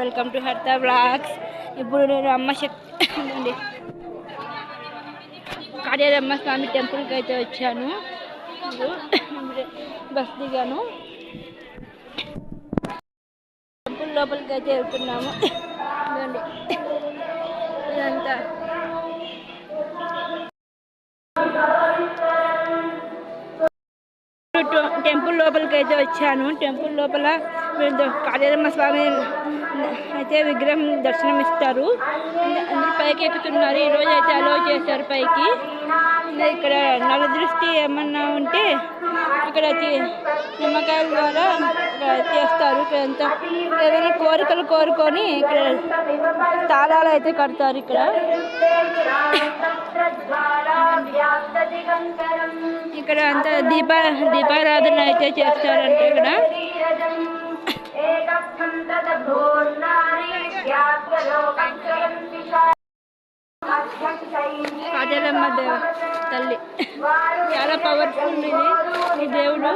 Welcome to హర్త blogs. ఇప్పుడు నేను అమ్మ శక్తి కార్యాలమ్మ స్వామి టెంపుల్కి అయితే వచ్చాను. బస్ దిగాను, టెంపుల్ లోపలికి అయితే వెళ్తున్నాము. ఇదంతా టెంపుల్ లోపలికి అయితే వచ్చాను. టెంపుల్ లోపల కార్యాలమ్మ స్వామి అయితే విగ్రహం దర్శనం ఇస్తారు. అందరూ పైకి ఎక్కుతున్నారు. ఈరోజు అయితే అలౌ చేశారు పైకి. ఇక్కడ నల్ల దృష్టి ఏమన్నా ఉంటే ఇక్కడ నిమ్మకాయల ద్వారా చేస్తారు. ఇక్కడంతా ఏదైనా కోరికలు కోరుకొని ఇక్కడ తాళాలు అయితే కడతారు. ఇక్కడ అంతా దీపారాధన అయితే చేస్తారంటే ఇక్కడ కార్యాలమ్మ తల్లి చాలా పవర్ఫుల్ ఈ దేవుడు.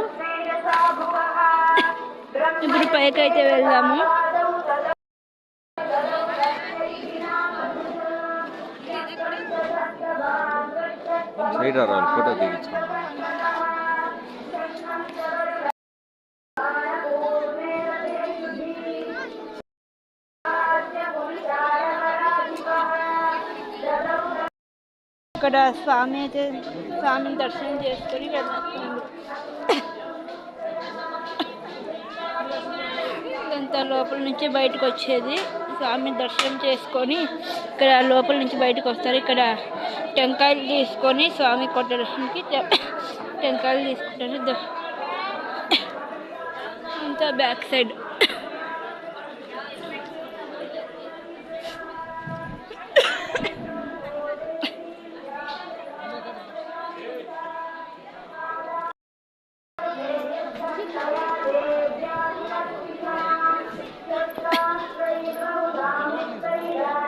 ఇప్పుడు పైకి అయితే వెళ్దాము. ఫోటో దిగించు. ఇక్కడ స్వామిని దర్శనం చేసుకొని ఇదంతా లోపల నుంచి బయటకు వచ్చేది. స్వామిని దర్శనం చేసుకొని ఇక్కడ లోపల నుంచి బయటకు వస్తారు. ఇక్కడ టెంకాయలు తీసుకొని స్వామి కొట్టడానికి టెంకాయలు తీసుకుంటారు. అంతా బ్యాక్ సైడ్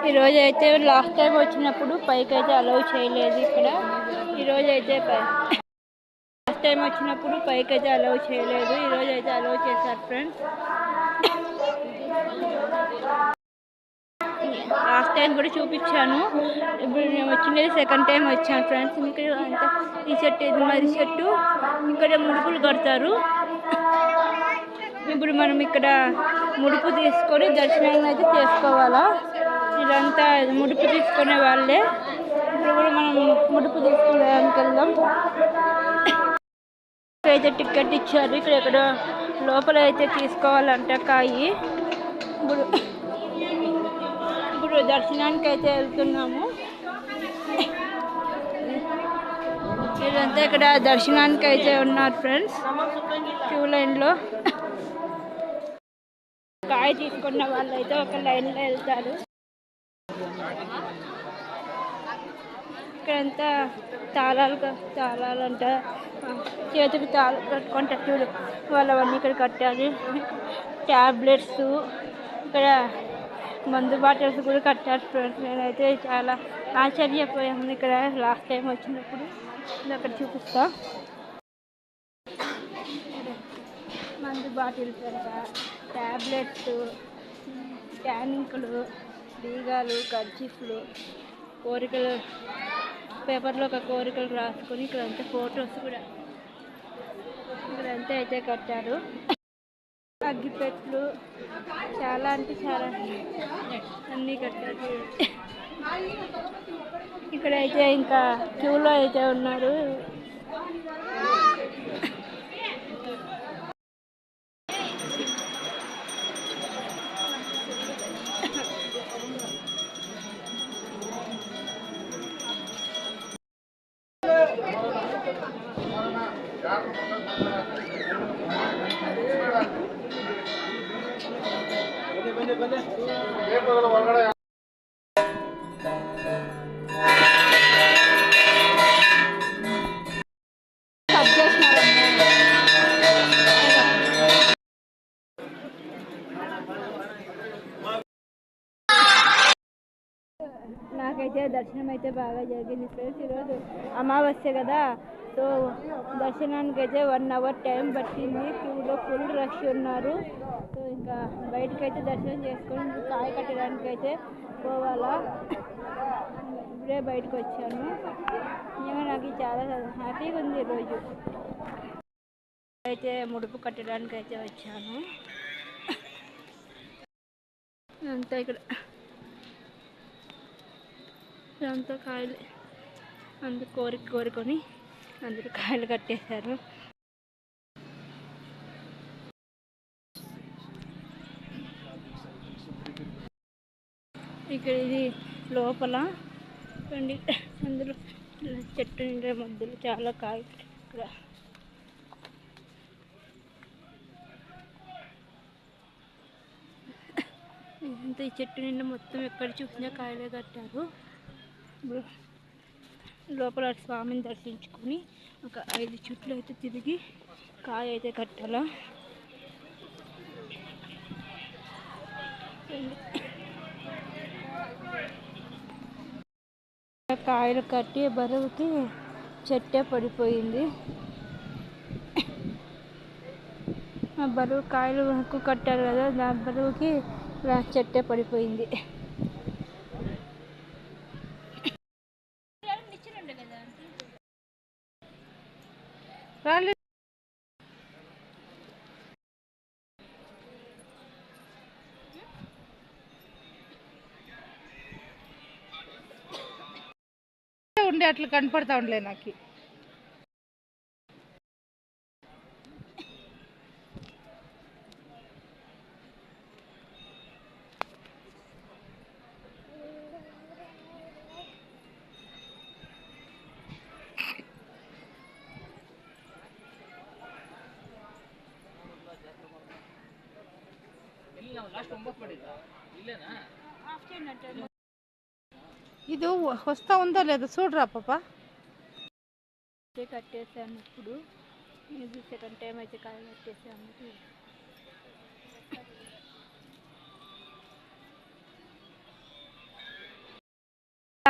ఈరోజు అయితే లాస్ట్ టైం వచ్చినప్పుడు పైకి అయితే అలౌ చేయలేదు. ఇక్కడ ఈరోజు అయితే లాస్ట్ టైం వచ్చినప్పుడు పైకి అయితే అలౌ చేయలేదు. ఈరోజు అయితే అలౌ చేశారు ఫ్రెండ్స్. లాస్ట్ టైం కూడా చూపించాను. ఇప్పుడు నేను వచ్చినది సెకండ్ టైం వచ్చాను ఫ్రెండ్స్. ఇక్కడ అంతా ఈ చెట్టు ఇది మరి చెట్టు ఇక్కడ ముడుపులు కడతారు. ఇప్పుడు మనం ఇక్కడ ముడుపు తీసుకొని దర్శనం అయితే చేసుకోవాలా. ఇదంతా ముడుపు తీసుకునే వాళ్ళే. ఇప్పుడు కూడా మనం ముడుపు తీసుకోవడానికి వెళ్దాం. అయితే టికెట్ ఇచ్చారు. ఇక్కడ లోపల అయితే తీసుకోవాలంట కాయి. ఇప్పుడు దర్శనానికి అయితే వెళ్తున్నాము. ఇదంతా ఇక్కడ దర్శనానికి అయితే ఉన్నారు ఫ్రెండ్స్ క్యూ లైన్లో. కాయ తీసుకున్న వాళ్ళు అయితే ఒక లైన్లో వెళ్తారు. ఇక్కడంతా తాళాలు అంట, చేతికి తాళాలు కట్టుకుంటారు చూడు వాళ్ళవన్నీ ఇక్కడ కట్టారు. ట్యాబ్లెట్స్, ఇక్కడ మందు బాటిల్స్ కూడా కట్టారు ఫ్రెండ్స్. నేనైతే చాలా ఆశ్చర్యపోయాను ఇక్కడ లాస్ట్ టైం వచ్చినప్పుడు. అక్కడ చూపిస్తా. మందు బాటిల్స్ అంట, ట్యాబ్లెట్స్, స్కానింగ్లు, బీగాలు, కర్చీఫ్లు, కోరికలు పేపర్లో ఒక కోరికలు రాసుకొని ఇక్కడంతా ఫొటోస్ కూడా ఇక్కడంతా అయితే కట్టారు. అగ్గిపెట్లు చాలా అంటే చాలా అన్నీ కట్టారు. ఇక్కడైతే ఇంకా క్యూలో అయితే ఉన్నారు. నాకైతే దర్శనం అయితే బాగా జరిగింది ఫ్రెండ్స్. ఈరోజు అమావాస్య కదా, సో దర్శనానికి అయితే 1 hour టైం పట్టింది. క్యూలో ఫుల్ రష్ ఉన్నారు. సో ఇంకా ఇంకా బయటకైతే దర్శనం చేసుకొని కాయ కట్టడానికి అయితే పోవాలా. ఇప్పుడే బయటకు వచ్చాను. నిజంగా నాకు చాలా హ్యాపీగా ఉంది ఈరోజు. అయితే ముడుపు కట్టడానికి అయితే వచ్చాను. అంతా ఇక్కడ అంతా కాయలు అందరు కోరుకొని అందరు కాయలు కట్టేశారు. ఇక్కడ ఇది లోపల అందులో చెట్టు నిండే మధ్యలో చాలా కాయలు ఇక్కడ. ఇంత ఈ చెట్టు నిండా మొత్తం ఎక్కడ చూసినా కాయలే కట్టారు. లోపల స్వామిని దర్శించుకొని ఒక 5 చుట్లు అయితే తిరిగి కాయ అయితే కట్టాలా. కాయలు కట్టి బరువుకి చెట్టే పడిపోయింది. ఆ బరువు కాయలు ఎక్కువ కట్టారు కదా, దాని బరువుకి చెట్టే పడిపోయింది. ఉండే అట్లా కనపడతా ఉండలే నాకు. ఇది వస్తా ఉందో లేదో చూడరా పాప. కట్టేసాను. ఇప్పుడు ఇది సెకండ్ టైం అయితే కాయ కట్టేసాము.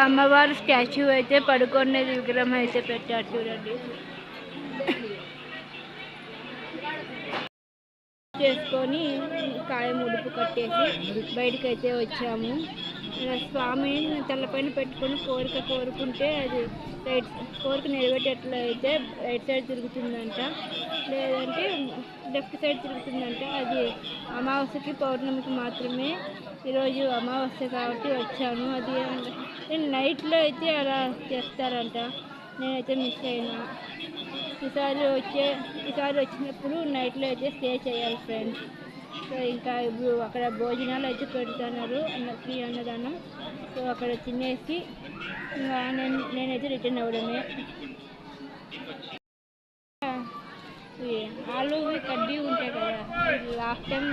అమ్మవారు స్టాచ్యూ అయితే పడుకునేది విగ్రహం అయితే పెట్టారు చూడండి. చేసుకొని కాయ ముడుపు కట్టేసి బయటకైతే వచ్చాము. స్వామి తలపైన పెట్టుకొని కోరుకుంటే అది కోరిక నెరవేరేటట్లయితే రైట్ సైడ్ తిరుగుతుందంట, లేదంటే లెఫ్ట్ సైడ్ తిరుగుతుందంట. అది అమావాస్యకి పౌర్ణమికి మాత్రమే. ఈరోజు అమావాస్య కాబట్టి వచ్చాను. అది నైట్లో అయితే అలా చేస్తారంట. నేనైతే మిస్ అయినా. ఈసారి వచ్చినప్పుడు నైట్లో అయితే స్టే చేయాలి ఫ్రెండ్స్. సో ఇంకా ఇప్పుడు అక్కడ భోజనాలు అయితే పెడుతున్నారు, ఫ్రీ అన్నదానం. సో అక్కడ తినేసి ఇంకా నేనైతే రిటర్న్ అవ్వడమే. ఆలు కడ్డీ ఉంటాయి కదా, లాస్ట్ టైం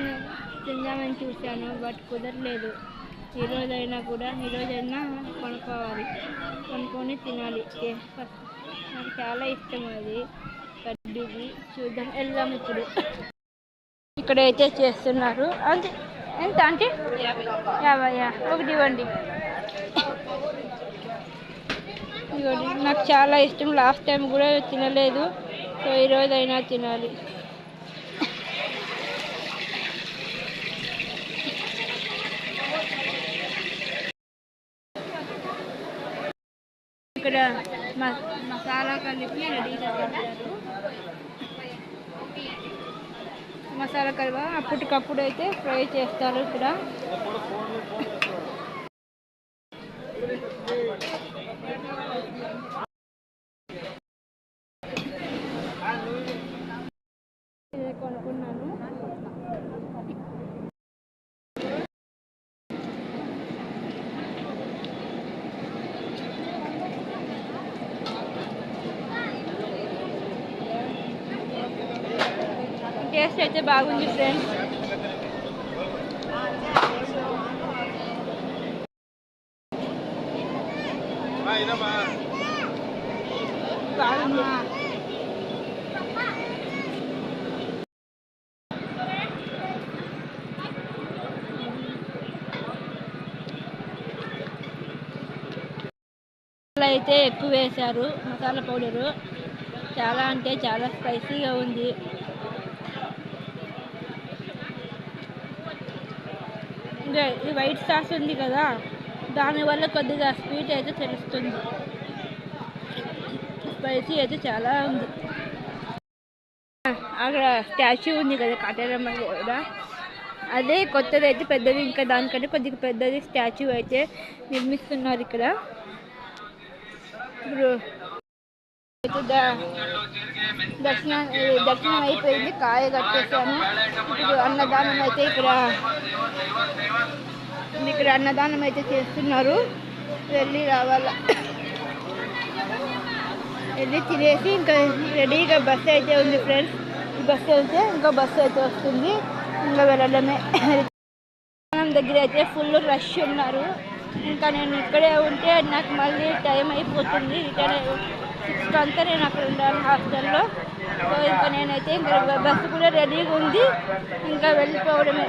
తిందామని చూశాను బట్ కుదరలేదు. ఈరోజైనా కొనుక్కొని తినాలి. నాకు చాలా ఇష్టం అది కడ్డీది. చూద్దాం, వెళ్దాం ఇప్పుడు. ఇక్కడైతే చేస్తున్నారు. అంతే ఎంత అంటే 50 ఒకటి ఇవ్వండి. ఇవ్వండి, నాకు చాలా ఇష్టం. లాస్ట్ టైం కూడా తినలేదు, సో ఈరోజైనా తినాలి. ఇక్కడ మసాలా కలిపి రెడీగా పెట్టారు. మసాలా కలిపి అప్పటికప్పుడు అయితే ఫ్రై చేస్తారు ఇక్కడ. కొనుక్కున్నాను. టేస్ట్ అయితే బాగుంది ఫ్రెండ్స్. అయితే ఎక్కువ వేశారు మసాలా పౌడరు. చాలా అంటే చాలా స్పైసీగా ఉంది. ఇంకా ఈ వైట్ సాస్ ఉంది కదా, దానివల్ల కొద్దిగా స్వీట్ అయితే తెలుస్తుంది. స్పైసీ అయితే చాలా ఉంది. అక్కడ స్టాచ్యూ ఉంది కదా కాటేరమ్మ కూడా, అదే కొత్తది అయితే పెద్దది, ఇంకా దానికంటే కొద్దిగా పెద్దది స్టాచ్యూ అయితే నిర్మిస్తున్నారు ఇక్కడ. ఇప్పుడు దర్శనం అయిపోయింది, కాయ కట్టేసాను. ఇప్పుడు అన్నదానం అయితే ఇక్కడ అన్నదానం అయితే చేస్తున్నారు. వెళ్ళి రావాల, వెళ్ళి తినేసి ఇంకా రెడీగా బస్సు అయితే ఉంది ఫ్రెండ్స్. ఈ బస్సు అయితే ఇంకో బస్సు అయితే వస్తుంది, ఇంకా వెళ్ళడమే. దగ్గర అయితే ఫుల్ రష్ ఉన్నారు. ఇంకా నేను ఇక్కడే ఉంటే నాకు మళ్ళీ టైం అయిపోతుంది. రిటర్న్ 6 అంతా నేను అక్కడ ఉండాలి హాస్టల్లో. సో ఇంకా నేనైతే ఇంకా బస్సు కూడా రెడీగా ఉంది, ఇంకా వెళ్ళిపోవడమే.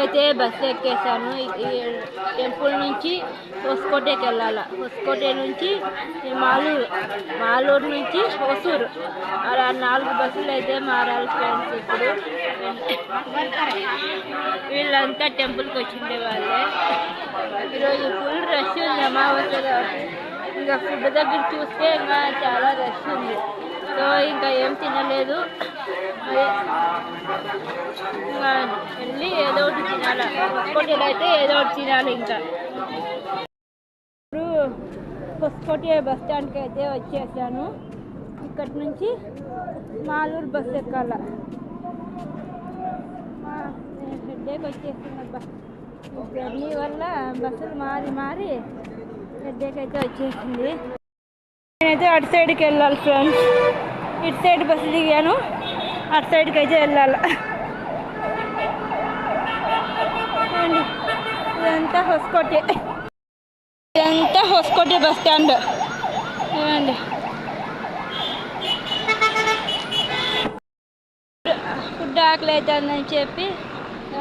అయితే బస్సు ఎక్కేసాను. ఈ టెంపుల్ నుంచి హోస్కోటేకి వెళ్ళాలి. హోస్కోటే నుంచి మాలూరు నుంచి హోసూరు, అలా 4 బస్సులు అయితే మారాలి ఫ్రెండ్స్. ఇప్పుడు వీళ్ళంతా టెంపుల్కి వచ్చిండే వాళ్ళే. ఈరోజు ఫుల్ రష్ ఉంది, అమావాస్య. ఇంకా ఫుడ్ దగ్గర చూస్తే ఇంకా చాలా రష్ ఉంది. సో ఇంకా ఏం తినలేదు, ఇంకా వెళ్ళి ఏదో ఒకటి తినాలి. హొస్కోటేలో అయితే ఏదో ఒకటి తినాలి. ఇంకా ఇప్పుడు హొస్కోటే బస్ స్టాండ్కి అయితే వచ్చేసాను. ఇక్కడి నుంచి మాలూరు బస్సు ఎక్కాల. హెడ్ఏక్ వచ్చేసింది జర్నీ వల్ల, బస్సులు మారి హెడ్ఏక్ అయితే వచ్చేసింది. నేనైతే అటు సైడ్కి వెళ్ళాలి ఫ్రెండ్స్. ఇటు సైడ్ బస్సు దిగాను, అటు సైడ్కి అయితే వెళ్ళాలి. ఇదంతా హొస్కోటే బస్ స్టాండ్. ఏమండి ఫుడ్ ఆకలి అవుతుందని చెప్పి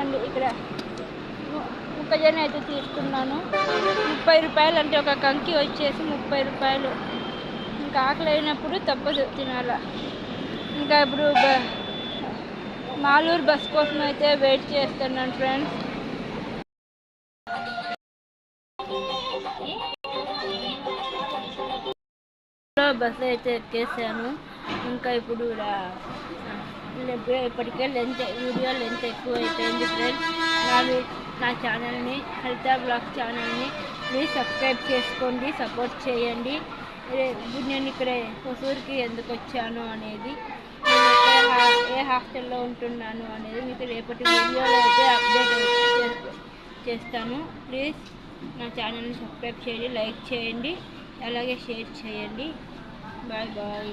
అండి ఇక్కడ మొక్కజొన్న అయితే తీసుకున్నాను. 30 రూపాయలు అంటే ఒక కంకి వచ్చేసి 30 రూపాయలు. ఇంకా ఆకలి అయినప్పుడు తప్పదు తినాల. ఇంకా ఇప్పుడు మాలూరు బస్ కోసం అయితే వెయిట్ చేస్తున్నాను ఫ్రెండ్స్. బస్సు అయితే ఎక్కేసాను. ఇంకా ఇప్పుడు ఇప్పటికే వీడియో లెంత్ ఎక్కువ అయిపోయింది ఫ్రెండ్స్. నా ఛానల్ని, హరిత బ్లాగ్స్ ఛానల్ని ప్లీజ్ సబ్స్క్రైబ్ చేసుకోండి, సపోర్ట్ చేయండి. నేను ఇక్కడ హొసూరుకి ఎందుకు వచ్చాను అనేది, ఏ హాస్టల్లో ఉంటున్నాను అనేది మీకు రేపటి వీడియోలో అయితే అప్డేట్ చేస్తాను. ప్లీజ్ నా ఛానల్ని సబ్స్క్రైబ్ చేయండి, లైక్ చేయండి, అలాగే షేర్ చేయండి. Bye bye.